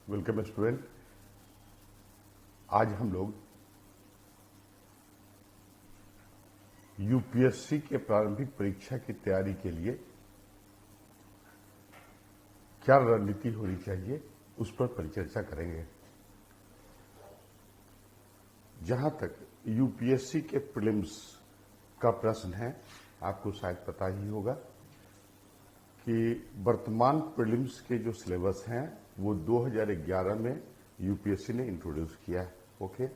Welcome student. आज हम लोग यूपीएससी के प्रारंभिक परीक्षा की तैयारी के लिए क्या रणनीति होनी चाहिए उस पर परिचर्चा करेंगे। जहां तक यूपीएससी के प्रीलिम्स का प्रश्न है, आपको शायद पता ही होगा कि वर्तमान प्रीलिम्स के जो सिलेबस हैं वो 2011 में यूपीएससी ने इंट्रोड्यूस किया है। ओके,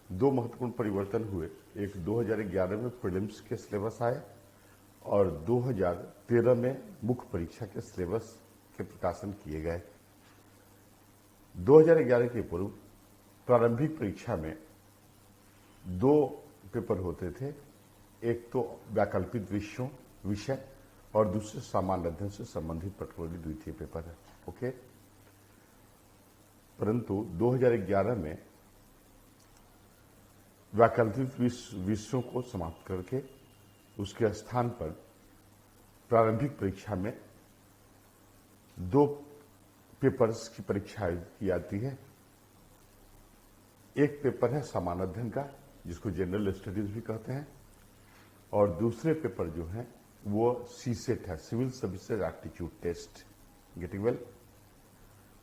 दो महत्वपूर्ण परिवर्तन हुए। एक 2011 में प्रीलिम्स के सिलेबस आए और 2013 में मुख्य परीक्षा के सिलेबस के प्रकाशन किए गए। 2011 के पूर्व प्रारंभिक परीक्षा में दो पेपर होते थे, एक तो वैकल्पिक विषय और दूसरे सामान्य अध्ययन से संबंधित पर्टिकुलरली द्वितीय पेपर है। ओके, परंतु 2011 में वैकल्पिक विषयों को समाप्त करके उसके स्थान पर प्रारंभिक परीक्षा में दो पेपर्स की परीक्षा की जाती है। एक पेपर है सामान्य अध्ययन का, जिसको जनरल स्टडीज भी कहते हैं, और दूसरे पेपर जो है वो सीसेट है, civil services aptitude test. Getting well?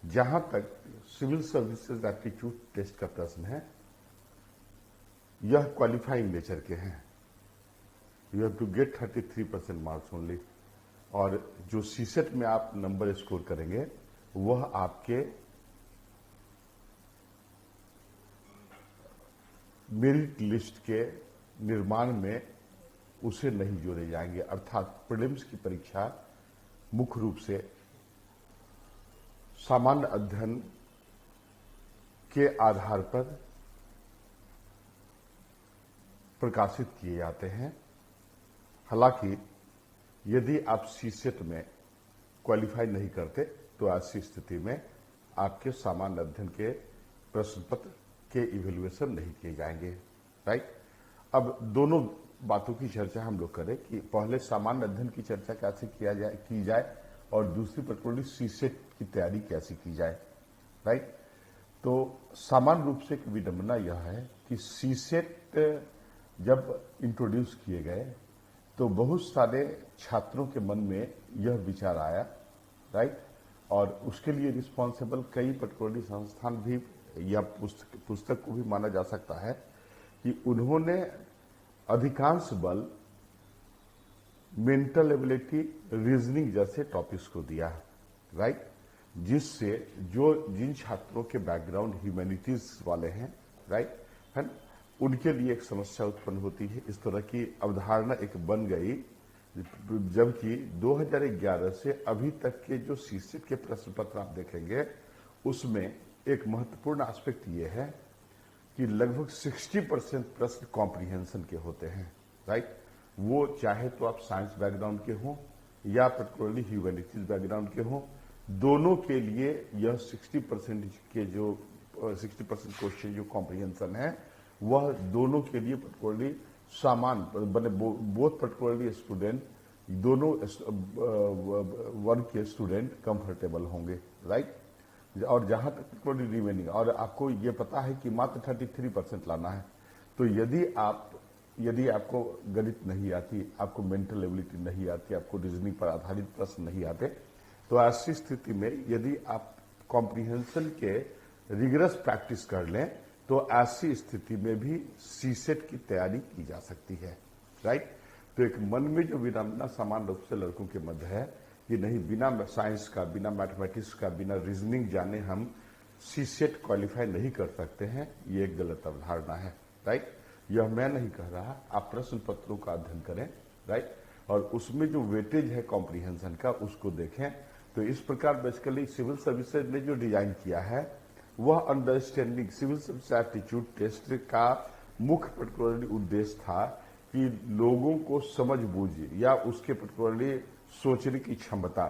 जहां तक सिविल सर्विसेज एप्टीट्यूड टेस्ट का प्रश्न है, यह क्वालिफाइंग नेचर के हैं। You have to get 33% marks only, और जो सीसेट में आप नंबर स्कोर करेंगे वह आपके मेरिट लिस्ट के निर्माण में उसे नहीं जोड़े जाएंगे। अर्थात प्रीलिम्स की परीक्षा मुख्य रूप से सामान्य अध्ययन के आधार पर प्रकाशित किए जाते हैं। हालांकि यदि आप सीसेट में क्वालिफाई नहीं करते तो ऐसी स्थिति में आपके सामान्य अध्ययन के प्रश्न पत्र के इवेल्युएशन नहीं किए जाएंगे। राइट? अब दोनों बातों की चर्चा हम लोग करें कि पहले सामान्य अध्ययन की चर्चा कैसे की जाए और दूसरी पर्टिकुलरली सीसेट की तैयारी कैसे की जाए। राइट? तो सामान्य रूप से एक विडंबना यह है कि सीसेट जब इंट्रोड्यूस किए गए तो बहुत सारे छात्रों के मन में यह विचार आया। राइट? और उसके लिए रिस्पॉन्सिबल कई पर्टिकुलरली संस्थान भी या पुस्तक को भी माना जा सकता है कि उन्होंने अधिकांश बल मेंटल एबिलिटी, रीजनिंग जैसे टॉपिक्स को दिया। राइट? जिससे जिन छात्रों के बैकग्राउंड ह्यूमैनिटीज वाले हैं, राइट है, उनके लिए एक समस्या उत्पन्न होती है। इस तरह की अवधारणा एक बन गई, जबकि 2011 से अभी तक के जो सीसेट के प्रश्न पत्र आप देखेंगे उसमें एक महत्वपूर्ण एस्पेक्ट ये है कि लगभग 60% प्रश्न कॉम्प्रिहेंशन के होते हैं। राइट? वो चाहे तो आप साइंस बैकग्राउंड के हों या पर्टिकुलरली ह्यूमैनिटीज बैकग्राउंड के हों, दोनों के लिए यह 60% के जो 60% क्वेश्चन जो कॉम्प्रिहेंशन है वह दोनों के लिए पर्टिकुलरली सामान बने, बोथ पर्टिकुलरली स्टूडेंट, दोनों वर्ग के स्टूडेंट कंफर्टेबल होंगे। राइट? और जहां तक पर्टिकुलरली रिमेनिंग, और आपको ये पता है कि मात्र 33% लाना है, तो यदि आपको गणित नहीं आती, आपको मेंटल एबिलिटी नहीं आती, आपको रीजनिंग पर आधारित प्रश्न नहीं आते, तो ऐसी स्थिति में यदि आप कॉम्प्रिहेंशन के रिगरस प्रैक्टिस कर लें तो ऐसी स्थिति में भी सीसेट की तैयारी की जा सकती है। राइट? तो एक मन में जो विडंबना सामान्य रूप से लड़कों के मध्य है कि नहीं, बिना साइंस का, बिना मैथमेटिक्स का, बिना रीजनिंग जाने हम सीसेट क्वालिफाई नहीं कर सकते हैं, ये एक गलत अवधारणा है। राइट? यह मैं नहीं कह रहा, आप प्रश्न पत्रों का अध्ययन करें। राइट? और उसमें जो वेटेज है कॉम्प्रिहेंशन का उसको देखें। तो इस प्रकार बेसिकली सिविल सर्विसेज ने जो डिजाइन किया है वह understanding civil service aptitude test का मुख्य पर्टिकुलरली उद्देश्य था कि लोगों को समझ बूझ या उसके पर्टिकुलरली सोचने की क्षमता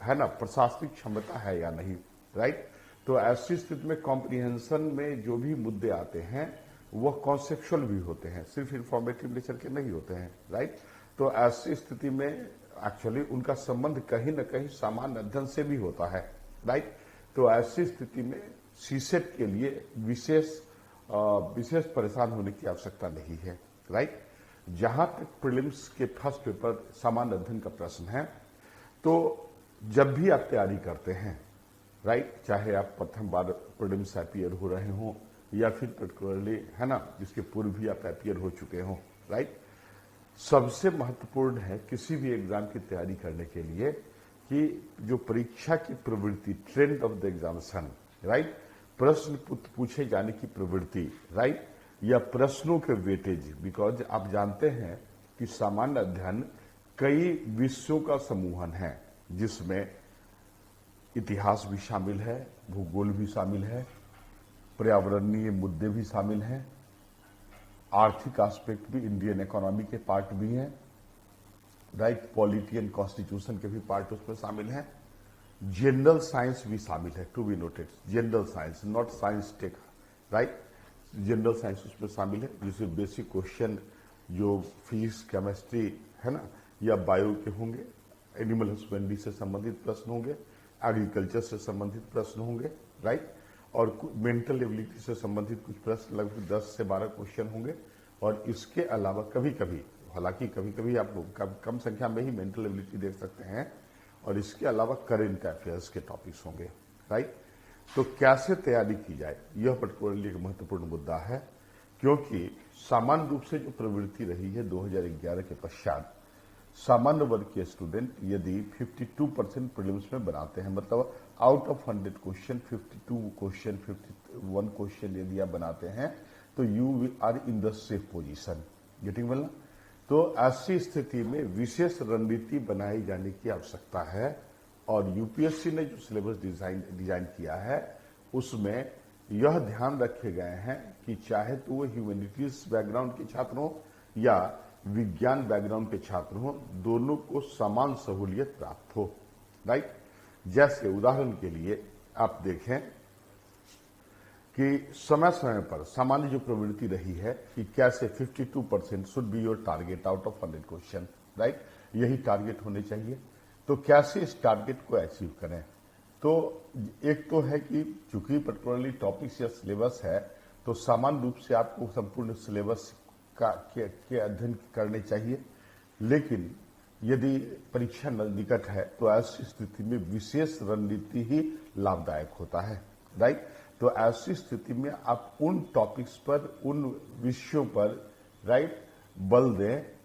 है ना, प्रशासनिक क्षमता है या नहीं। राइट? तो ऐसी स्थिति में कॉम्प्रिहेंशन में जो भी मुद्दे आते हैं वह कॉन्सेप्चुअल भी होते हैं, सिर्फ इंफॉर्मेटिव नेचर के नहीं होते हैं। राइट? तो ऐसी स्थिति में एक्चुअली उनका संबंध कहीं न कहीं सामान्य अध्ययन से भी होता है। राइट? तो ऐसी स्थिति में सीसेट के लिए विशेष परेशान होने की आवश्यकता नहीं है, राइट। जहां तक प्रीलिम्स के फर्स्ट पेपर सामान्य अध्ययन का प्रश्न है, तो जब भी आप तैयारी करते हैं, राइट, चाहे आप प्रथम बार प्रीलिम्स अपीयर हो रहे हों या फिर पर्टिकुलरली, है ना, जिसके पूर्व भी आप अपीयर हो चुके हों, राइट, सबसे महत्वपूर्ण है किसी भी एग्जाम की तैयारी करने के लिए कि जो परीक्षा की प्रवृत्ति, trend of the examination, right, प्रश्न पूछे जाने की प्रवृत्ति, राइट, या प्रश्नों के वेटेज, बिकॉज आप जानते हैं कि सामान्य अध्ययन कई विषयों का समूहन है, जिसमें इतिहास भी शामिल है, भूगोल भी शामिल है, पर्यावरणीय मुद्दे भी शामिल हैं, आर्थिक एस्पेक्ट भी, इंडियन इकोनॉमी के पार्ट भी हैं, राइट, पॉलिटी एंड कॉन्स्टिट्यूशन के भी पार्ट उसमें शामिल हैं, जनरल साइंस भी शामिल है, to be noted, general science, not science tech, right, general science उसमें शामिल है, जिससे बेसिक क्वेश्चन जो फिजिक्स, केमिस्ट्री, है ना, या बायो के होंगे, एनिमल हस्बेंड्री से संबंधित प्रश्न होंगे, एग्रीकल्चर से संबंधित प्रश्न होंगे, राइट, और मेंटल एबिलिटी से संबंधित कुछ प्रश्न लगभग 10 से 12 क्वेश्चन होंगे। और इसके अलावा कभी कभी, हालांकि कभी कभी आप कम संख्या में ही मेंटल एबिलिटी देख सकते हैं, और इसके अलावा करेंट अफेयर्स के टॉपिक्स होंगे, राइट। तो कैसे तैयारी की जाए, यह पर्टिकुलरली एक महत्वपूर्ण मुद्दा है, क्योंकि सामान्य रूप से जो प्रवृत्ति रही है 2011 के पश्चात, सामान्य वर्ग के स्टूडेंट यदि 52% प्रीलिम्स में बनाते हैं, मतलब out of 100 question 52 question, 51 question यदि आप बनाते हैं, तो you are in the safe position, getting well ना। तो ऐसी स्थिति में विशेष रणनीति बनाई जाने की आवश्यकता है, और यूपीएससी ने जो सिलेबस डिजाइन किया है उसमें यह ध्यान रखे गए हैं कि चाहे तो वो ह्यूमैनिटीज बैकग्राउंड के छात्र हों या विज्ञान बैकग्राउंड के छात्र हों, दोनों को समान सहूलियत प्राप्त हो, राइट। जैसे उदाहरण के लिए आप देखें कि समय समय पर सामान्य जो प्रवृत्ति रही है कि कैसे 52% should be your target out of 100 question, right, यही टारगेट होने चाहिए। तो कैसे इस टारगेट को अचीव करें, तो एक तो है कि चूंकि पर्टिकुलरली टॉपिक्स या सिलेबस है, तो सामान्य रूप से आपको संपूर्ण सिलेबस के अध्ययन करने चाहिए, लेकिन यदि परीक्षा निकट है तो ऐसी स्थिति में विशेष रणनीति ही लाभदायक होता है, राइट। तो ऐसी स्थिति में आप उन टॉपिक्स पर, उन विषयों पर, राइट, बल दें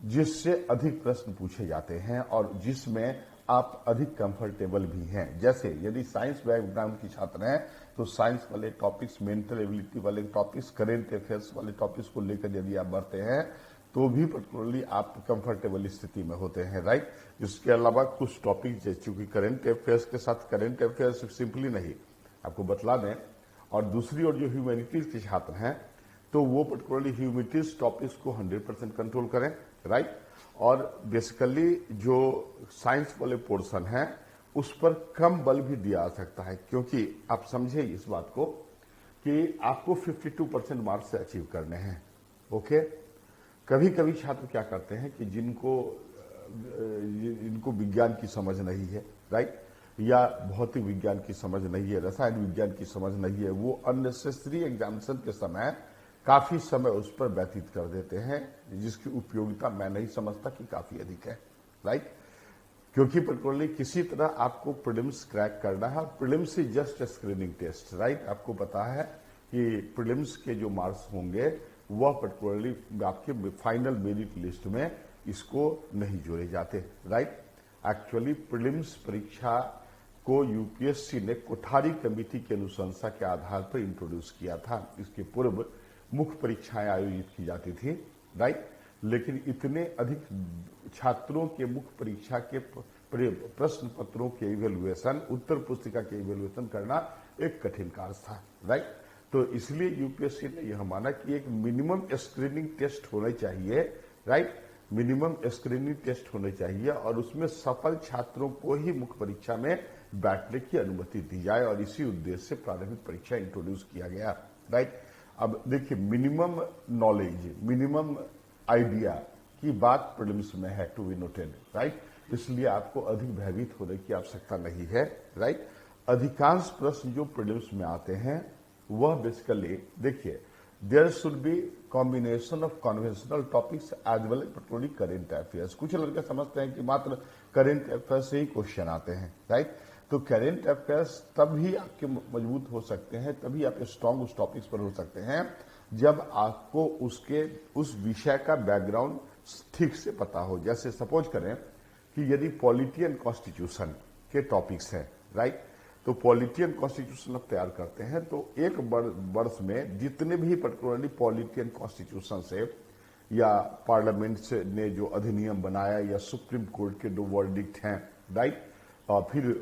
जिससे अधिक प्रश्न पूछे जाते हैं और जिसमें आप अधिक कंफर्टेबल भी हैं। जैसे यदि साइंस बैकग्राउंड की छात्र हैं तो साइंस वाले टॉपिक्स, मेंटल एबिलिटी वाले टॉपिक्स, करेंट अफेयर्स वाले टॉपिक्स को लेकर यदि आप बढ़ते हैं तो भी पर्टिकुलरली आप कंफर्टेबल स्थिति में होते हैं, राइट। इसके अलावा कुछ टॉपिक चूंकि करेंट अफेयर्स के साथ, करेंट अफेयर्स सिंपली नहीं, आपको बतला दें, और दूसरी ओर जो ह्यूमैनिटीज के छात्र हैं तो वो पर्टिकुलरली ह्यूमैनिटीज टॉपिक्स को 100% कंट्रोल करें, राइट। और बेसिकली जो साइंस वाले पोर्शन है उस पर कम बल भी दिया जा सकता है, क्योंकि आप समझे इस बात को कि आपको 52% मार्क्स अचीव करने हैं, ओके। कभी कभी छात्र क्या करते हैं कि इनको विज्ञान की समझ नहीं है, राइट, या भौतिक विज्ञान की समझ नहीं है, रसायन विज्ञान की समझ नहीं है, वो अननेसेसरी एग्जामिनेशन के समय काफी समय उस पर व्यतीत कर देते हैं, जिसकी उपयोगिता मैं नहीं समझता कि काफी अधिक है, राइट। क्योंकि पर्टिकुलरली किसी तरह आपको प्रीलिम्स क्रैक करना है, prelims is just screening test, right. आपको पता है कि प्रीलिम्स के जो मार्क्स होंगे वह पर्टिकुलरली आपके फाइनल मेरिट लिस्ट में इसको नहीं जोड़े जाते, राइट। एक्चुअली प्रीलिम्स परीक्षा को यूपीएससी ने कोठारी कमेटी की अनुशंसा के आधार पर इंट्रोड्यूस किया था। इसके पूर्व मुख्य परीक्षाएं आयोजित की जाती थी, राइट, लेकिन इतने अधिक छात्रों के मुख्य परीक्षा के प्रश्न पत्रों के इवेल्युएशन, उत्तर पुस्तिका के इवेल्युएशन करना एक कठिन कार्य था, राइट। तो इसलिए यूपीएससी ने यह माना कि एक मिनिमम स्क्रीनिंग टेस्ट होना चाहिए, राइट, मिनिमम स्क्रीनिंग टेस्ट होने चाहिए, और उसमें सफल छात्रों को ही मुख्य परीक्षा में बैठने की अनुमति दी जाए, और इसी उद्देश्य से प्रारंभिक परीक्षा इंट्रोड्यूस किया गया, राइट। अब देखिए, मिनिमम नॉलेज, मिनिमम आइडिया की बात प्रीलिम्स में है, टू बी नोटेड, राइट। इसलिए आपको अधिक भयभीत होने की आवश्यकता नहीं है, राइट। अधिकांश प्रश्न जो प्रीलिम्स में आते हैं वह बेसिकली देखिए, there should be combination of conventional topics as well as particularly current affairs. कुछ लड़के समझते हैं कि मात्र करेंट अफेयर्स से ही क्वेश्चन आते हैं, राइट। तो करेंट अफेयर्स तभी आपके मजबूत हो सकते हैं, तभी आप स्ट्रांग उस टॉपिक्स पर हो सकते हैं जब आपको उस विषय का बैकग्राउंड ठीक से पता हो। जैसे सपोज करें कि यदि पॉलिटी एंड कॉन्स्टिट्यूशन के टॉपिक्स हैं, राइट, तो पॉलिटी एंड कॉन्स्टिट्यूशन आप तैयार करते हैं तो एक वर्ष में जितने भी पर्टिकुलरली पॉलिटी एंड कॉन्स्टिट्यूशन से या पार्लियामेंट से ने जो अधिनियम बनाया या सुप्रीम कोर्ट के जो वर्डिक्ट हैं, राइट, और फिर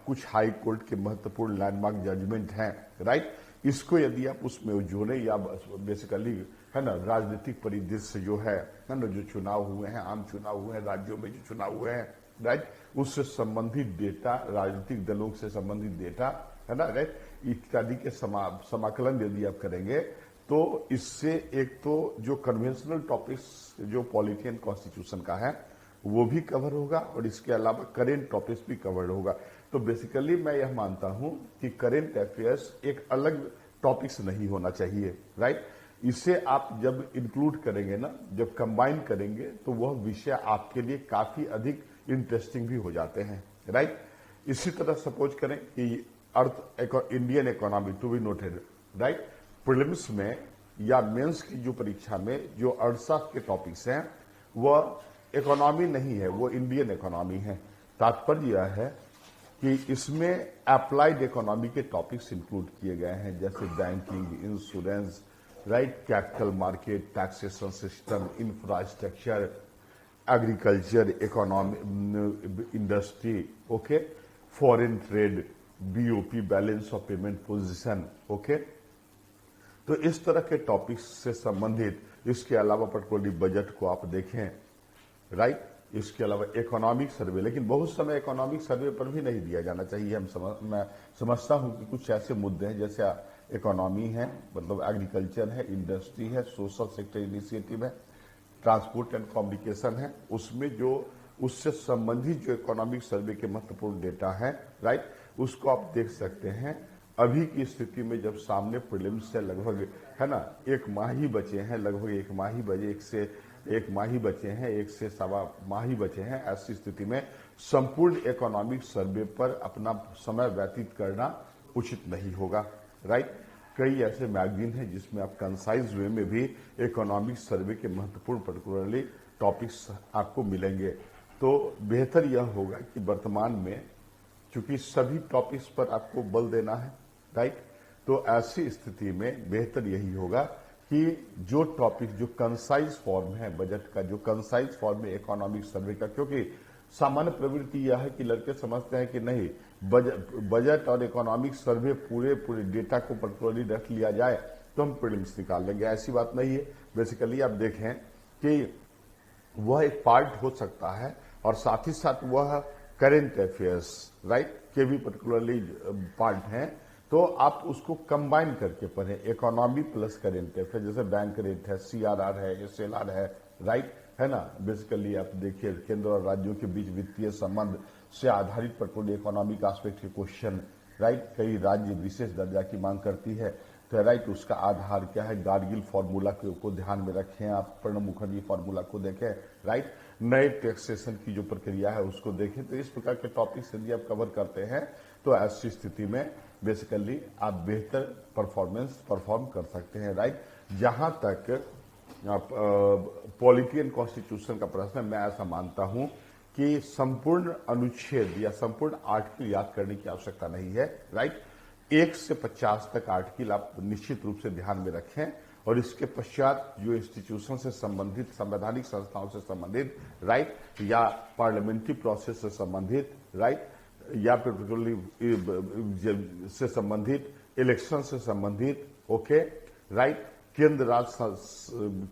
कुछ हाई कोर्ट के महत्वपूर्ण लैंडमार्क जजमेंट हैं, राइट, इसको यदि आप उसमें जोड़े या बेसिकली है ना राजनीतिक परिदृश्य जो है ना, जो चुनाव हुए हैं, आम चुनाव हुए हैं, राज्यों में जो चुनाव हुए हैं, राइट, उससे संबंधित डेटा, राजनीतिक दलों से संबंधित डेटा, है ना, राइट, इत्यादि के समाकलन यदि आप करेंगे तो इससे एक तो जो कन्वेंशनल टॉपिक्स जो पॉलिटी एंड कॉन्स्टिट्यूशन का है वो भी कवर होगा और इसके अलावा करेंट टॉपिक्स भी कवर होगा। तो बेसिकली मैं यह मानता हूं कि करेंट अफेयर्स एक अलग टॉपिक्स नहीं होना चाहिए, राइट। इसे आप जब इंक्लूड करेंगे ना, जब कंबाइन करेंगे तो वह विषय आपके लिए काफी अधिक इंटरेस्टिंग भी हो जाते हैं, राइट। इसी तरह सपोज करें कि Indian economy to be noted, right, prelims में या मेंस की जो परीक्षा में जो अर्थशास्त्र के टॉपिक्स हैं वह इकोनॉमी नहीं है, वो इंडियन इकोनॉमी है। तात्पर्य यह है कि इसमें अप्लाइड इकोनॉमी के टॉपिक्स इंक्लूड किए गए हैं, जैसे banking, insurance, right, capital market, taxation system, infrastructure, agriculture, economy, industry, okay, foreign trade, BOP, balance of payment position, okay. तो इस तरह के टॉपिक्स से संबंधित, इसके अलावा पर्टिकुलरली बजट को आप देखें, राइट, इसके अलावा इकोनॉमिक सर्वे, लेकिन बहुत समय इकोनॉमिक सर्वे पर भी नहीं दिया जाना चाहिए। मैं समझता हूं कि कुछ ऐसे मुद्दे हैं जैसे इकोनॉमी है, मतलब एग्रीकल्चर है, इंडस्ट्री है, सोशल सेक्टर इनिशिएटिव है, ट्रांसपोर्ट एंड कम्युनिकेशन है, उसमें जो उससे संबंधित जो इकोनॉमिक सर्वे के महत्वपूर्ण डेटा है, राइट, उसको आप देख सकते हैं। अभी की स्थिति में जब सामने प्रीलिम्स से लगभग है ना एक माह ही बचे हैं, लगभग एक माह ही बचे हैं, एक से सवा माह ही बचे हैं, ऐसी स्थिति में संपूर्ण इकोनॉमिक सर्वे पर अपना समय व्यतीत करना उचित नहीं होगा, राइट। कई ऐसे मैगजीन हैं जिसमें आप कंसाइज वे में भी इकोनॉमिक सर्वे के महत्वपूर्ण पर्टिकुलरली टॉपिक्स आपको मिलेंगे। तो बेहतर यह होगा कि वर्तमान में चूंकि सभी टॉपिक्स पर आपको बल देना है, राइट, तो ऐसी स्थिति में बेहतर यही होगा कि जो टॉपिक जो कंसाइज फॉर्म है बजट का, जो कंसाइज फॉर्म है इकोनॉमिक सर्वे का, क्योंकि सामान्य प्रवृत्ति यह है कि लड़के समझते हैं कि नहीं बजट और इकोनॉमिक सर्वे पूरे डेटा को पर्टिकुलरली रख लिया जाए तो हम प्रीलिम्स निकाल लेंगे। ऐसी बात नहीं है। बेसिकली आप देखें कि वह एक पार्ट हो सकता है और साथ ही साथ वह करेंट अफेयर्स, राइट, के भी पर्टिकुलरली पार्ट हैं, तो आप उसको कंबाइन करके पढ़ें, इकोनॉमी प्लस करेंट अफेयर, जैसे बैंक रेट है, सीआरआर है, एसएलआर है, राइट, है ना। बेसिकली आप देखिए केंद्र और राज्यों के बीच वित्तीय संबंध से आधारित पर्टिकुलर इकोनॉमिक एस्पेक्ट के क्वेश्चन, राइट, कई राज्य विशेष दर्जा की मांग करती है, तो राइट उसका आधार क्या है, गार्गिल फॉर्मूला को ध्यान में रखें आप, प्रणब मुखर्जी फॉर्मूला को देखें, राइट, नए टैक्सेशन की जो प्रक्रिया है उसको देखें। तो इस प्रकार के टॉपिक्स यदि आप कवर करते हैं तो ऐसी स्थिति में बेसिकली आप बेहतर परफॉर्म कर सकते हैं, राइट। जहां तक पॉलिटी एंड कॉन्स्टिट्यूशन का प्रश्न है, मैं ऐसा मानता हूं कि संपूर्ण अनुच्छेद या संपूर्ण आर्टिकल याद करने की आवश्यकता नहीं है, राइट। 1 से 50 तक आर्टिकल आप निश्चित रूप से ध्यान में रखें और इसके पश्चात जो इंस्टीट्यूशन से संबंधित, संवैधानिक संस्थाओं से संबंधित, राइट, या पार्लियामेंट्री प्रोसेस से संबंधित, राइट, या पेट्रोलियम से संबंधित, इलेक्शन से संबंधित, ओके, राइट, केंद्र राज्य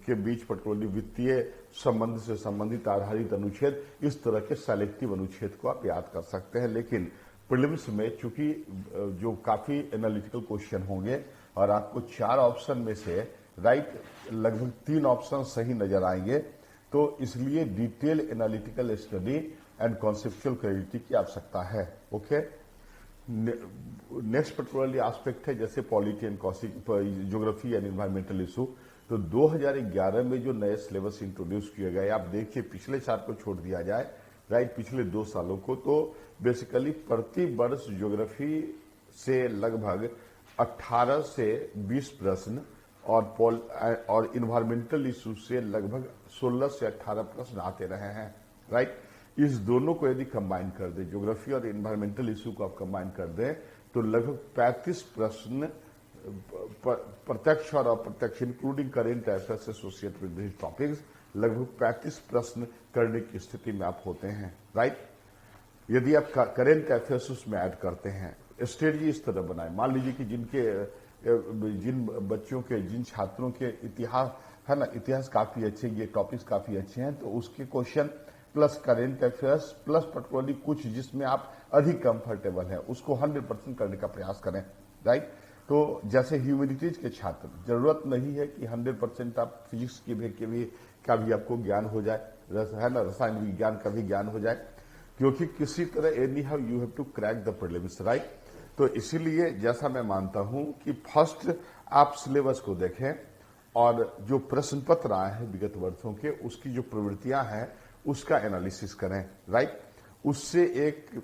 के बीच पर्टिकुलरली वित्तीय संबंध से संबंधित आधारित अनुच्छेद, इस तरह के सेलेक्टिव अनुच्छेद को आप याद कर सकते हैं। लेकिन प्रीलिम्स में चूंकि जो काफी एनालिटिकल क्वेश्चन होंगे और आपको 4 ऑप्शन में से, राइट, लगभग 3 ऑप्शन सही नजर आएंगे, तो इसलिए detail analytical study and conceptual clarity की आवश्यकता है, ओके। नेक्स्ट पर्टिकुलरली एस्पेक्ट है जैसे polity and geography and environmental issue. तो 2011 में जो नए सिलेबस इंट्रोड्यूस किए गए, आप देखिए पिछले साल को छोड़ दिया जाए, राइट, पिछले 2 सालों को, तो बेसिकली प्रति वर्ष ज्योग्राफी से लगभग 18 से 20 प्रश्न और इन्वायरमेंटल इशू से लगभग 16 से 18 प्रश्न आते रहे हैं, राइट। इस दोनों को यदि कंबाइन कर दें, ज्योग्राफी और इन्वायरमेंटल इशू को आप कंबाइन कर दें, तो लगभग 35 प्रश्न प्रत्यक्ष और अप्रत्यक्ष including current affairs associated with this topics, लगभग 35 प्रश्न करने की स्थिति में आप होते हैं, राइट। यदि आप करेंट अफेयर्स उसमें ऐड करते हैं, स्ट्रेटजी इस तरह बनाए, मान लीजिए कि जिन बच्चों के, जिन छात्रों के इतिहास है ना, इतिहास काफी अच्छे, ये टॉपिक्स काफी अच्छे हैं, तो उसके question plus current affairs plus particularly कुछ जिसमें आप अधिक कंफर्टेबल हैं, उसको 100% करने का प्रयास करें, राइट। तो जैसे ह्यूमैनिटीज के छात्र, जरूरत नहीं है कि 100% आप फिजिक्स का भी आपको ज्ञान हो जाए, है ना, रसायन विज्ञान का भी ज्ञान हो जाए, क्योंकि किसी तरह anyhow you have to crack the prelims, right. तो इसीलिए जैसा मैं मानता हूं कि फर्स्ट आप सिलेबस को देखें और जो प्रश्न पत्र आए हैं विगत वर्षों के, उसकी जो प्रवृत्तियां हैं उसका एनालिसिस करें, राइट। उससे एक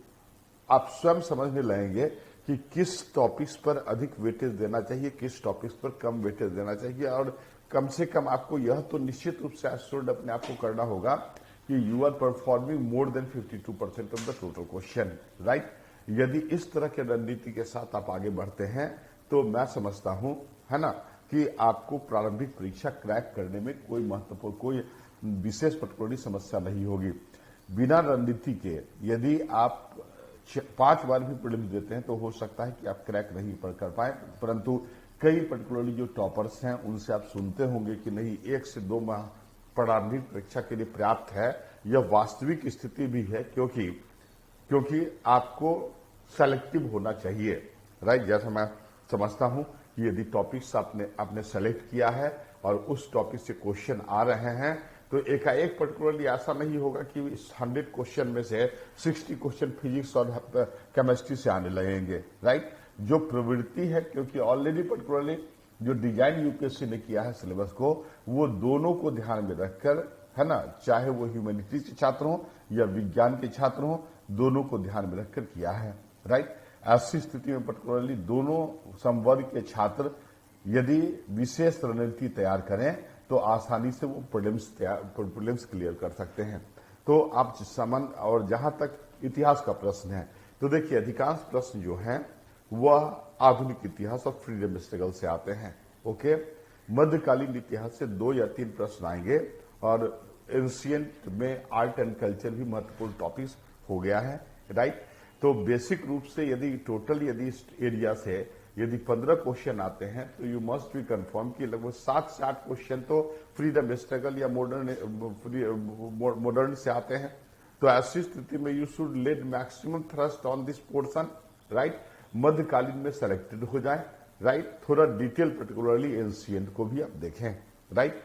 आप स्वयं समझने लगेंगे कि किस टॉपिक्स पर अधिक वेटेज देना चाहिए, किस टॉपिक्स पर कम वेटेज देना चाहिए, और कम से कम आपको यह तो निश्चित रूप से एश्योर्ड अपने आप को करना होगा कि you are performing more than 52% of the total question, right. यदि इस तरह के रणनीति के साथ आप आगे बढ़ते हैं तो मैं समझता हूं, है ना, कि आपको प्रारंभिक परीक्षा क्रैक करने में कोई महत्वपूर्ण, कोई विशेष पर्टिकुलर समस्या नहीं होगी। बिना रणनीति के यदि आप 5 बार भी प्रीलिम्स देते हैं तो हो सकता है कि आप क्रैक नहीं कर पाए, परंतु कई पर्टिकुलरली जो टॉपर्स हैं उनसे आप सुनते होंगे कि नहीं, 1 से 2 माह प्रारंभिक परीक्षा के लिए पर्याप्त है। यह वास्तविक स्थिति भी है, क्योंकि आपको सेलेक्टिव होना चाहिए, राइट। जैसा मैं समझता हूं कि यदि टॉपिक्स आपने सेलेक्ट किया है और उस टॉपिक से क्वेश्चन आ रहे हैं, तो एकाएक पर्टिकुलरली ऐसा नहीं होगा कि 100 क्वेश्चन में से 60 क्वेश्चन फिजिक्स और केमिस्ट्री से आने लगेंगे, राइट। जो प्रवृत्ति है, क्योंकि ऑलरेडी पर्टिकुलरली जो डिजाइन यूपीएससी ने किया है सिलेबस को, वो दोनों को ध्यान में रखकर, है ना, चाहे वो ह्यूमैनिटीज के छात्र हों या विज्ञान के छात्र हों, दोनों को ध्यान में रखकर किया है, राइट। ऐसी स्थिति में पर्टिकुलरली दोनों संवर्ग के छात्र यदि विशेष रणनीति तैयार करें तो आसानी से वो प्रीलिम्स क्लियर कर सकते हैं। तो आप समन, और जहां तक इतिहास का प्रश्न है, तो देखिए अधिकांश प्रश्न जो हैं वह आधुनिक इतिहास और फ्रीडम स्ट्रगल से आते हैं, ओके। मध्यकालीन इतिहास से 2 या 3 प्रश्न आएंगे, और एंशिएंट में आर्ट एंड कल्चर भी महत्वपूर्ण टॉपिक्स हो गया है, राइट। तो बेसिक रूप से यदि इस एरिया से यदि 15 क्वेश्चन आते हैं तो यू मस्ट बी कंफर्म कि लगभग 7 से 8 क्वेश्चन तो फ्रीडम स्ट्रगल या मॉडर्न से आते हैं। तो ऐसी स्थिति में you should let maximum thrust on this portion, right. मध्यकालीन में सेलेक्टेड हो जाए, राइट। थोड़ा डिटेल पर्टिकुलरली एंशिएंट को भी आप देखें, राइट।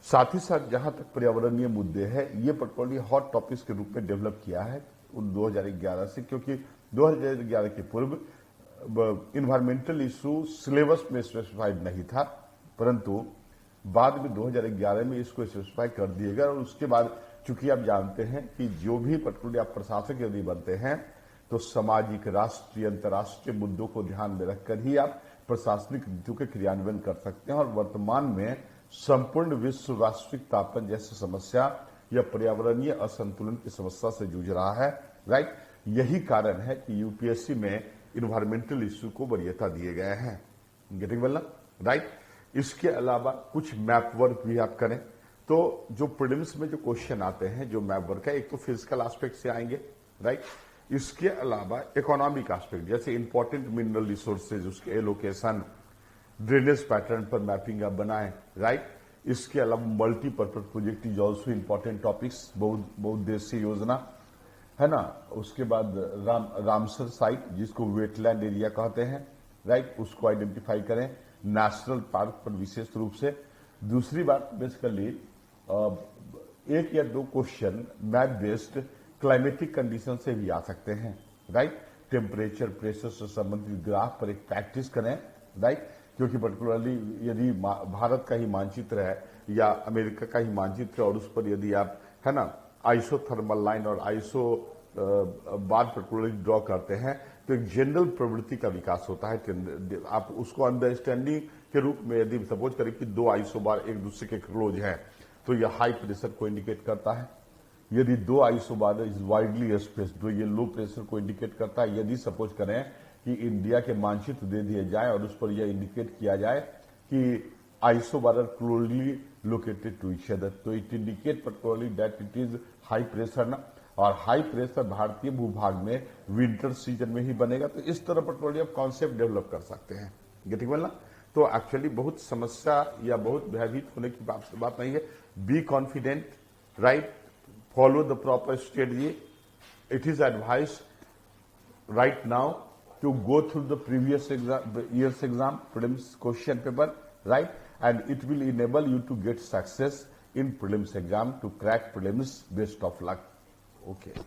साथ ही साथ जहां तक पर्यावरणीय मुद्दे हैं, ये पर्टिकुलरली हॉट टॉपिक्स के रूप में डेवलप किया है 2011 से, क्योंकि 2011 के पूर्व इन्वायरमेंटल इशू सिलेबस में स्पेसिफाइड नहीं था, परंतु बाद में 2011 में इसको स्पेसिफाई कर दिया गया। और उसके बाद चूंकि आप जानते हैं कि जो भी पर्टिकुलरली आप प्रशासक यदि बनते हैं तो सामाजिक, राष्ट्रीय, अंतर्राष्ट्रीय मुद्दों को ध्यान में रखकर ही आप प्रशासनिक नीतियों के क्रियान्वयन कर सकते हैं। और वर्तमान में संपूर्ण विश्व वैश्विक तापमान जैसी समस्या या पर्यावरणीय असंतुलन की समस्या से जूझ रहा है, राइट। यही कारण है कि यूपीएससी में इन्वायरमेंटल इश्यू को वरीयता दिए गए हैं, गेटिंग वेल, राइट। इसके अलावा कुछ मैप वर्क भी आप करें। तो जो प्रीलिम्स में जो क्वेश्चन आते हैं, जो मैप वर्क है, एक तो फिजिकल एस्पेक्ट से आएंगे, राइट। इसके अलावा इकोनॉमिक एस्पेक्ट, जैसे इंपॉर्टेंट मिनरल रिसोर्सेज, उसके एलोकेशन, ड्रेनेज पैटर्न पर मैपिंग आप बनाएं, राइट। इसके अलावा multipurpose project is also important topics, बहुउद्देशीय योजना, है ना। उसके बाद रामसर साइट, जिसको वेटलैंड एरिया कहते हैं, राइट, उसको आइडेंटिफाई करें। नेशनल पार्क पर विशेष रूप से। दूसरी बात, बेसिकली 1 या 2 question map based climatic condition से भी आ सकते हैं, राइट। टेम्परेचर, प्रेशर से संबंधित ग्राफ पर एक प्रैक्टिस करें, राइट। क्योंकि पर्टिकुलरली यदि भारत का ही मानचित्र है या अमेरिका का ही मानचित्र है और उस पर यदि आप, है ना, आइसोथर्मल लाइन और आइसो बार पर्टिकुलरली ड्रॉ करते हैं तो एक जनरल प्रवृत्ति का विकास होता है। आप उसको अंडरस्टैंडिंग के रूप में यदि सपोज करें कि दो आइसो बार एक दूसरे के क्लोज हैं तो यह हाई प्रेशर को इंडिकेट करता है। यदि दो आइसोबार इज वाइडली स्पेस्ड तो ये लो प्रेशर को इंडिकेट करता है। यदि सपोज करें कि इंडिया के मानचित्र दे दिए जाए और उस पर यह इंडिकेट किया जाए कि isobar are closely located to each other तो it indicate particularly that it is high pressure ना, और हाई प्रेशर भारतीय भूभाग में विंटर सीजन में ही बनेगा। तो इस तरह पर्टिकुलरली आप कॉन्सेप्ट डेवलप कर सकते हैं। गेटिंग वेल ना? तो एक्चुअली बहुत समस्या या बहुत भयभीत होने की बात नहीं है। Be confident, right, follow the proper strategy. It is advised right now to go through the previous year's exam, prelims question paper, right? And it will enable you to get success in prelims exam to crack prelims. Best of luck. Okay.